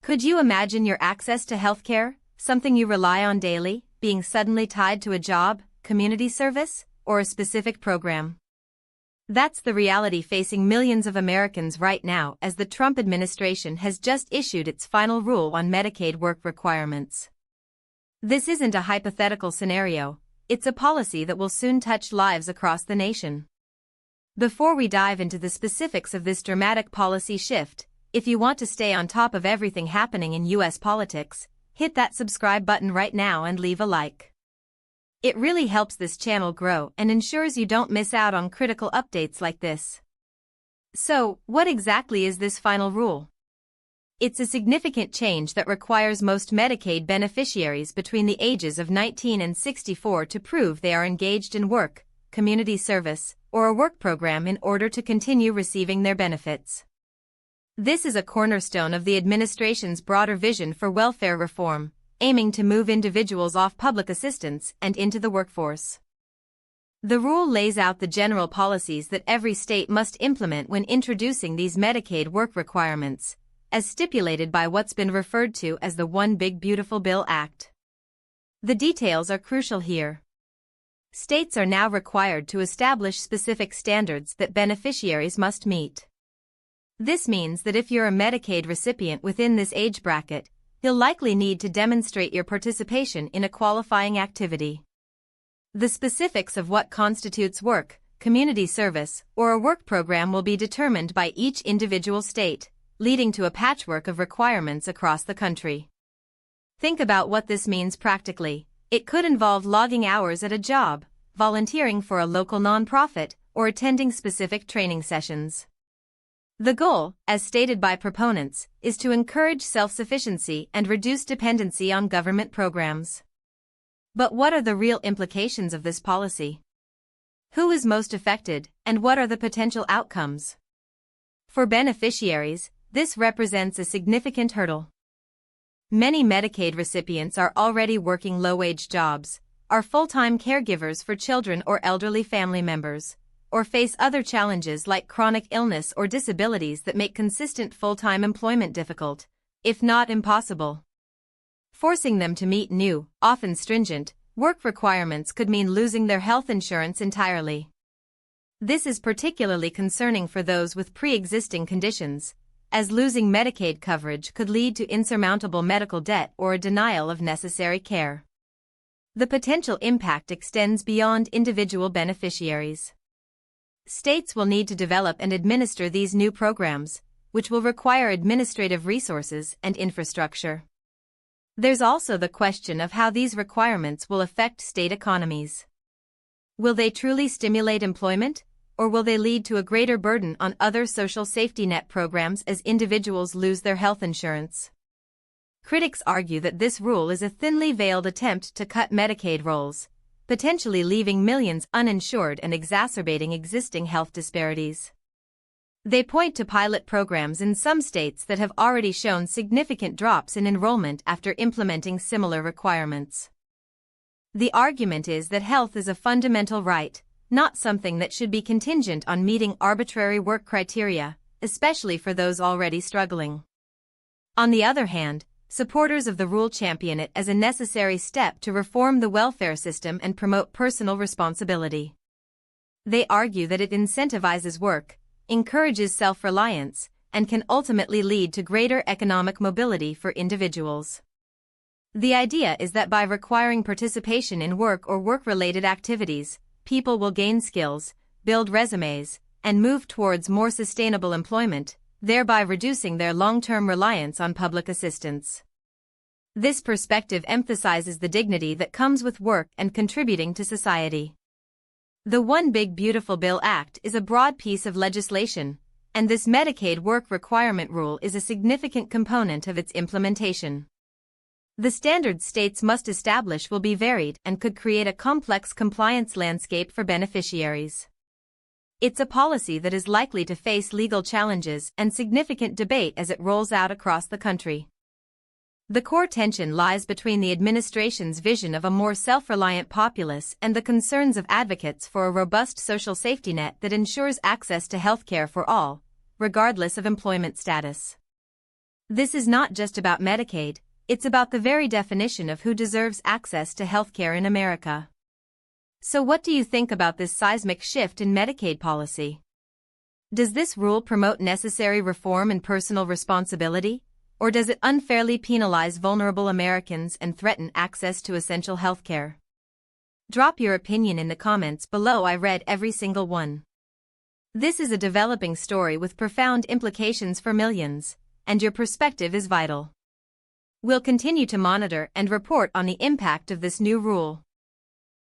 Could you imagine your access to healthcare, something you rely on daily, being suddenly tied to a job, community service, or a specific program? That's the reality facing millions of Americans right now as the Trump administration has just issued its final rule on Medicaid work requirements. This isn't a hypothetical scenario, it's a policy that will soon touch lives across the nation. Before we dive into the specifics of this dramatic policy shift, if you want to stay on top of everything happening in U.S. politics, hit that subscribe button right now and leave a like. It really helps this channel grow and ensures you don't miss out on critical updates like this. So, what exactly is this final rule? It's a significant change that requires most Medicaid beneficiaries between the ages of 19 and 64 to prove they are engaged in work, community service, or a work program in order to continue receiving their benefits. This is a cornerstone of the administration's broader vision for welfare reform, aiming to move individuals off public assistance and into the workforce. The rule lays out the general policies that every state must implement when introducing these Medicaid work requirements, as stipulated by what's been referred to as the One Big Beautiful Bill Act. The details are crucial here. States are now required to establish specific standards that beneficiaries must meet. This means that if you're a Medicaid recipient within this age bracket, you'll likely need to demonstrate your participation in a qualifying activity. The specifics of what constitutes work, community service, or a work program will be determined by each individual state, leading to a patchwork of requirements across the country. Think about what this means practically. It could involve logging hours at a job, volunteering for a local nonprofit, or attending specific training sessions. The goal, as stated by proponents, is to encourage self-sufficiency and reduce dependency on government programs. But what are the real implications of this policy? Who is most affected, and what are the potential outcomes? For beneficiaries, this represents a significant hurdle. Many Medicaid recipients are already working low-wage jobs, are full-time caregivers for children or elderly family members, or face other challenges like chronic illness or disabilities that make consistent full-time employment difficult, if not impossible. Forcing them to meet new, often stringent, work requirements could mean losing their health insurance entirely. This is particularly concerning for those with pre-existing conditions, as losing Medicaid coverage could lead to insurmountable medical debt or a denial of necessary care. The potential impact extends beyond individual beneficiaries. States will need to develop and administer these new programs, which will require administrative resources and infrastructure. There's also the question of how these requirements will affect state economies. Will they truly stimulate employment, or will they lead to a greater burden on other social safety net programs as individuals lose their health insurance? Critics argue that this rule is a thinly veiled attempt to cut Medicaid rolls, potentially leaving millions uninsured and exacerbating existing health disparities. They point to pilot programs in some states that have already shown significant drops in enrollment after implementing similar requirements. The argument is that health is a fundamental right, not something that should be contingent on meeting arbitrary work criteria, especially for those already struggling. On the other hand, supporters of the rule champion it as a necessary step to reform the welfare system and promote personal responsibility. They argue that it incentivizes work, encourages self-reliance, and can ultimately lead to greater economic mobility for individuals. The idea is that by requiring participation in work or work-related activities, people will gain skills, build resumes, and move towards more sustainable employment, thereby reducing their long-term reliance on public assistance. This perspective emphasizes the dignity that comes with work and contributing to society. The One Big Beautiful Bill Act is a broad piece of legislation, and this Medicaid work requirement rule is a significant component of its implementation. The standards states must establish will be varied and could create a complex compliance landscape for beneficiaries. It's a policy that is likely to face legal challenges and significant debate as it rolls out across the country. The core tension lies between the administration's vision of a more self-reliant populace and the concerns of advocates for a robust social safety net that ensures access to health care for all, regardless of employment status. This is not just about Medicaid, it's about the very definition of who deserves access to healthcare in America. So what do you think about this seismic shift in Medicaid policy? Does this rule promote necessary reform and personal responsibility, or does it unfairly penalize vulnerable Americans and threaten access to essential healthcare? Drop your opinion in the comments below. I read every single one. This is a developing story with profound implications for millions, and your perspective is vital. We'll continue to monitor and report on the impact of this new rule.